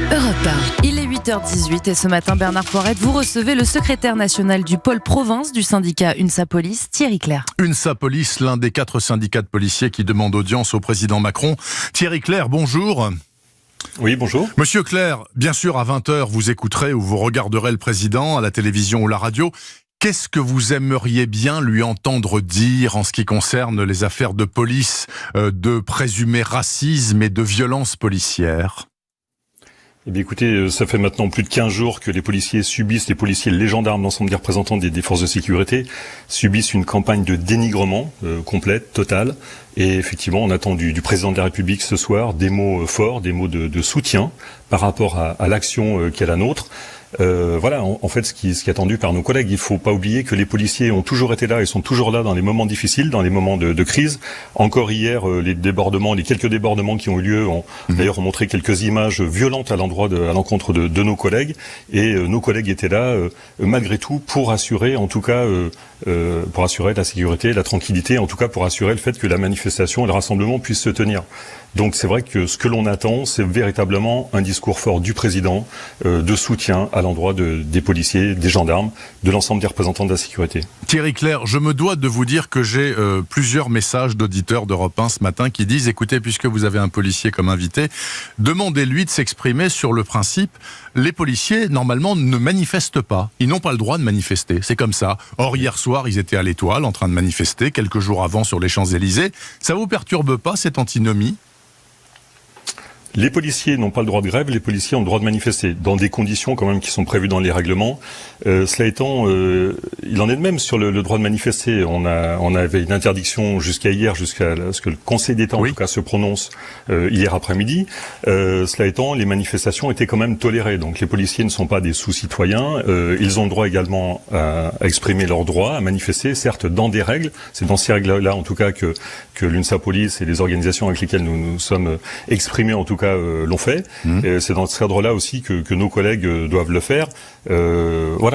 Europe 1. Il est 8h18 et ce matin, Bernard Poirette, vous recevez le secrétaire national du pôle province du syndicat UNSA Police, Thierry Clerc. UNSA Police, l'un des 4 syndicats de policiers qui demandent audience au président Macron. Thierry Clerc, bonjour. Oui, bonjour. Monsieur Clerc, bien sûr, à 20h, vous écouterez ou vous regarderez le président à la télévision ou la radio. Qu'est-ce que vous aimeriez bien lui entendre dire en ce qui concerne les affaires de police, de présumé racisme et de violence policière ? Eh bien, écoutez, ça fait maintenant plus de 15 jours que les policiers, les gendarmes, l'ensemble des représentants des forces de sécurité subissent une campagne de dénigrement complète, totale. Et effectivement, on attend du président de la République ce soir des mots forts, des mots de soutien par rapport à l'action qui est la nôtre. Voilà, en fait, ce qui est attendu par nos collègues. Il faut pas oublier que les policiers ont toujours été là et sont toujours là dans les moments difficiles, dans les moments de crise. Encore hier, les quelques débordements qui ont eu lieu ont d'ailleurs montré quelques images violentes à l'encontre de nos collègues. Et nos collègues étaient là, malgré tout, pour assurer, en tout cas, pour assurer la sécurité, la tranquillité, en tout cas pour assurer le fait que la manifestation et le rassemblement puissent se tenir. Donc c'est vrai que ce que l'on attend, c'est véritablement un discours fort du président, de soutien à l'endroit des policiers, des gendarmes, de l'ensemble des représentants de la sécurité. Thierry Clerc, je me dois de vous dire que j'ai plusieurs messages d'auditeurs d'Europe 1 ce matin qui disent « Écoutez, puisque vous avez un policier comme invité, demandez-lui de s'exprimer sur le principe. Les policiers, normalement, ne manifestent pas. Ils n'ont pas le droit de manifester. C'est comme ça. Or, hier soir, ils étaient à l'Étoile en train de manifester, quelques jours avant sur les Champs-Élysées. Ça vous perturbe pas, cette antinomie ? Les policiers n'ont pas le droit de grève, les policiers ont le droit de manifester, dans des conditions quand même qui sont prévues dans les règlements. Cela étant, il en est de même sur le droit de manifester. On avait une interdiction jusqu'à hier, jusqu'à ce que le Conseil d'État en tout cas se prononce hier après-midi. Cela étant, les manifestations étaient quand même tolérées. Donc les policiers ne sont pas des sous-citoyens. Ils ont le droit également à exprimer leurs droits, à manifester, certes dans des règles. C'est dans ces règles-là en tout cas que l'UNSA Police et les organisations avec lesquelles nous sommes exprimés en tout cas l'ont fait. C'est dans ce cadre-là aussi que nos collègues doivent le faire. Voilà.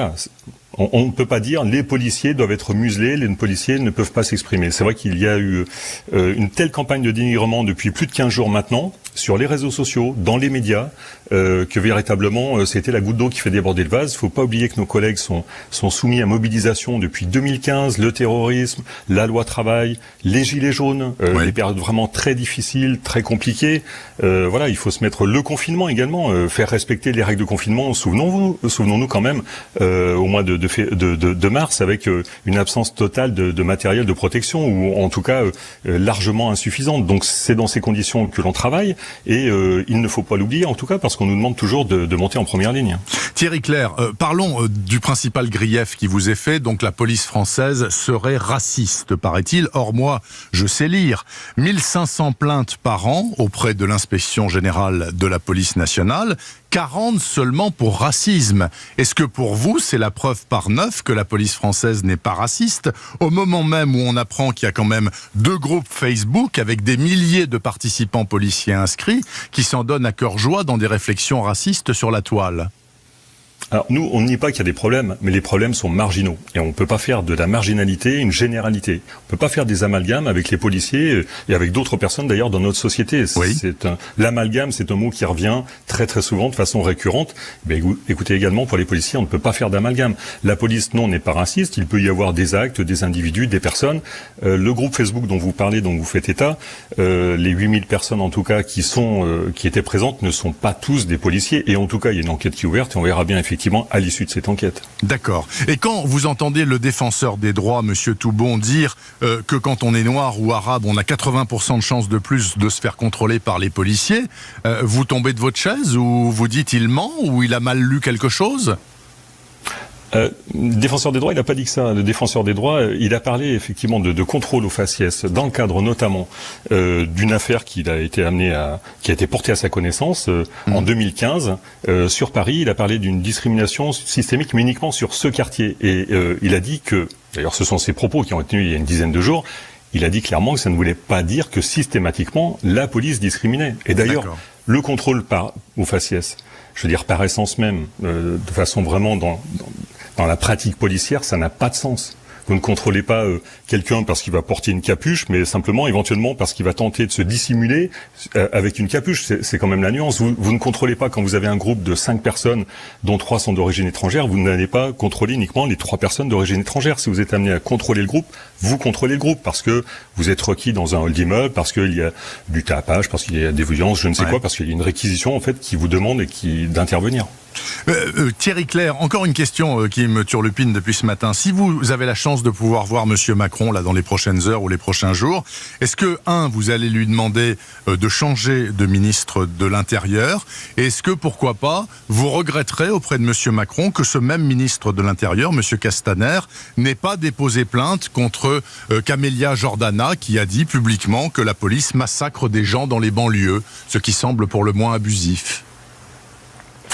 On ne peut pas dire les policiers doivent être muselés, les policiers ne peuvent pas s'exprimer. C'est vrai qu'il y a eu une telle campagne de dénigrement depuis plus de 15 jours maintenant, sur les réseaux sociaux, dans les médias, que véritablement c'était la goutte d'eau qui fait déborder le vase. Il ne faut pas oublier que nos collègues sont soumis à mobilisation depuis 2015, le terrorisme, la loi travail, les gilets jaunes, des périodes vraiment très difficiles, très compliquées. Voilà, il faut se mettre le confinement également, faire respecter les règles de confinement. Souvenons-nous quand même au mois de mars, avec une absence totale de matériel de protection, ou en tout cas largement insuffisante. Donc c'est dans ces conditions que l'on travaille, et il ne faut pas l'oublier, en tout cas parce qu'on nous demande toujours de monter en première ligne. Thierry Clerc, parlons du principal grief qui vous est fait. Donc la police française serait raciste, paraît-il. Or moi, je sais lire. 1500 plaintes par an auprès de l'inspection générale de la police nationale, 40 seulement pour racisme. Est-ce que pour vous, c'est la preuve par 9 que la police française n'est pas raciste, au moment même où on apprend qu'il y a quand même 2 groupes Facebook avec des milliers de participants policiers inscrits qui s'en donnent à cœur joie dans des réflexions racistes sur la toile? Alors nous, on ne nie pas qu'il y a des problèmes, mais les problèmes sont marginaux. Et on ne peut pas faire de la marginalité une généralité. On ne peut pas faire des amalgames avec les policiers et avec d'autres personnes d'ailleurs dans notre société. L'amalgame, c'est un mot qui revient très très souvent de façon récurrente. Mais écoutez, également pour les policiers, on ne peut pas faire d'amalgame. La police, non, n'est pas raciste. Il peut y avoir des actes, des individus, des personnes. Le groupe Facebook dont vous parlez, dont vous faites état, les 8000 personnes en tout cas qui étaient présentes ne sont pas tous des policiers. Et en tout cas, il y a une enquête qui est ouverte et on verra bien effectivement à l'issue de cette enquête. D'accord. Et quand vous entendez le défenseur des droits, Monsieur Toubon, dire que quand on est noir ou arabe, on a 80% de chances de plus de se faire contrôler par les policiers, vous tombez de votre chaise ou vous dites il ment ou il a mal lu quelque chose ? Le défenseur des droits, il n'a pas dit que ça. Le défenseur des droits, il a parlé effectivement de contrôle au faciès, dans le cadre notamment d'une affaire qui a été portée à sa connaissance en 2015 sur Paris. Il a parlé d'une discrimination systémique, mais uniquement sur ce quartier. Et il a dit que, d'ailleurs, ce sont ses propos qui ont été tenus il y a une dizaine de jours. Il a dit clairement que ça ne voulait pas dire que systématiquement la police discriminait. Et d'ailleurs, le contrôle au faciès, je veux dire par essence même, de façon vraiment dans la pratique policière, ça n'a pas de sens. Vous ne contrôlez pas quelqu'un parce qu'il va porter une capuche, mais simplement, éventuellement, parce qu'il va tenter de se dissimuler avec une capuche. C'est quand même la nuance. Vous ne contrôlez pas quand vous avez un groupe de 5 personnes, dont 3 sont d'origine étrangère. Vous n'allez pas contrôler uniquement les 3 personnes d'origine étrangère. Si vous êtes amené à contrôler le groupe, vous contrôlez le groupe parce que vous êtes requis dans un hall d'immeuble, parce qu'il y a du tapage, parce qu'il y a des violences, je ne sais quoi, parce qu'il y a une réquisition en fait qui vous demande d'intervenir. Thierry Clerc, encore une question qui me turlupine depuis ce matin. Si vous avez la chance de pouvoir voir Monsieur Macron là dans les prochaines heures ou les prochains jours, est-ce que, vous allez lui demander de changer de ministre de l'Intérieur? Et est-ce que, pourquoi pas, vous regretterez auprès de Monsieur Macron que ce même ministre de l'Intérieur, Monsieur Castaner, n'ait pas déposé plainte contre Camélia Jordana, qui a dit publiquement que la police massacre des gens dans les banlieues, ce qui semble pour le moins abusif?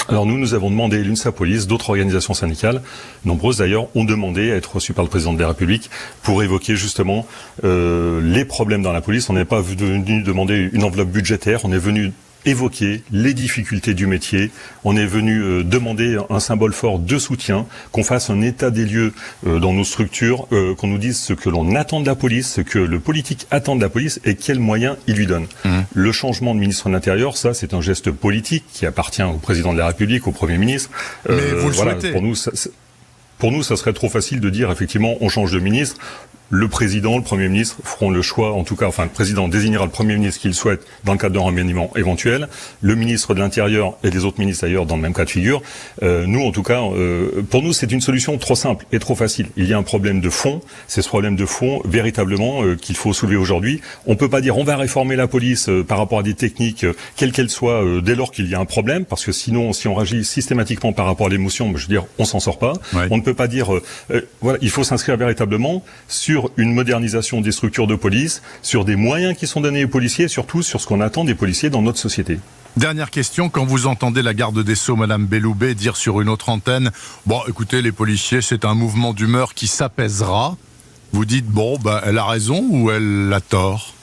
Alors nous avons demandé, l'UNSA Police, d'autres organisations syndicales, nombreuses d'ailleurs, ont demandé à être reçues par le président de la République pour évoquer justement les problèmes dans la police. On n'est pas venu demander une enveloppe budgétaire, on est venu évoquer les difficultés du métier. On est venu demander un symbole fort de soutien, qu'on fasse un état des lieux dans nos structures, qu'on nous dise ce que l'on attend de la police, ce que le politique attend de la police et quels moyens il lui donne. Le changement de ministre de l'Intérieur, ça c'est un geste politique qui appartient au président de la République, au Premier ministre. Mais vous le souhaitez. Pour nous, ça serait trop facile de dire effectivement on change de ministre. Le président, le Premier ministre feront le choix, en tout cas, le président désignera le Premier ministre qu'il souhaite dans le cadre d'un remaniement éventuel. Le ministre de l'Intérieur et les autres ministres d'ailleurs dans le même cas de figure. Nous, en tout cas, pour nous, c'est une solution trop simple et trop facile. Il y a un problème de fond. C'est ce problème de fond, véritablement, qu'il faut soulever aujourd'hui. On peut pas dire on va réformer la police par rapport à des techniques, quelles qu'elles soient, dès lors qu'il y a un problème, parce que sinon, si on réagit systématiquement par rapport à l'émotion, je veux dire, on s'en sort pas. Ouais. On ne peut pas dire, il faut s'inscrire véritablement sur une modernisation des structures de police, sur des moyens qui sont donnés aux policiers, et surtout sur ce qu'on attend des policiers dans notre société. Dernière question, quand vous entendez la garde des Sceaux, Madame Belloubet, dire sur une autre antenne « Bon, écoutez, les policiers, c'est un mouvement d'humeur qui s'apaisera », vous dites « Bon, elle a raison ou elle a tort ?»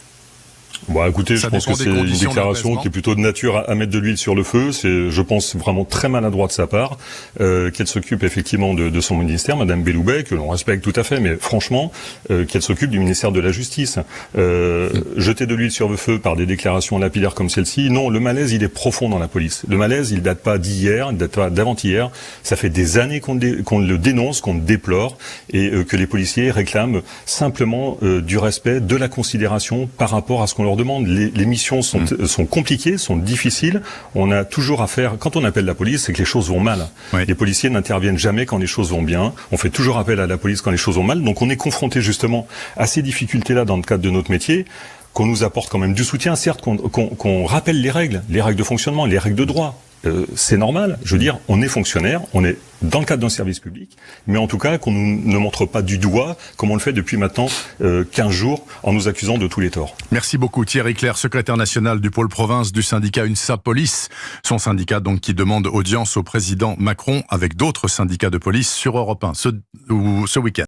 Écoutez, je pense que c'est une déclaration qui est plutôt de nature à mettre de l'huile sur le feu. C'est, je pense, vraiment très maladroit de sa part, qu'elle s'occupe effectivement de son ministère, Madame Belloubet, que l'on respecte tout à fait, mais franchement, qu'elle s'occupe du ministère de la Justice. Jeter de l'huile sur le feu par des déclarations lapidaires comme celle-ci, non, le malaise, il est profond dans la police. Le malaise, il date pas d'hier, il date pas d'avant-hier. Ça fait des années qu'on le dénonce, qu'on le déplore, et que les policiers réclament simplement du respect, de la considération par rapport à ce qu'on leur demande. Les missions sont compliquées, sont difficiles. On a toujours à faire, quand on appelle la police, c'est que les choses vont mal. Oui. Les policiers n'interviennent jamais quand les choses vont bien. On fait toujours appel à la police quand les choses vont mal. Donc on est confronté justement à ces difficultés-là dans le cadre de notre métier, qu'on nous apporte quand même du soutien, certes, qu'on rappelle les règles de fonctionnement, les règles de droit. C'est normal, je veux dire, on est fonctionnaire, on est dans le cadre d'un service public, mais en tout cas qu'on ne montre pas du doigt, comme on le fait depuis maintenant 15 jours, en nous accusant de tous les torts. Merci beaucoup Thierry Clerc, secrétaire national du pôle province du syndicat UNSA Police, son syndicat donc qui demande audience au président Macron avec d'autres syndicats de police sur Europe 1 ce week-end.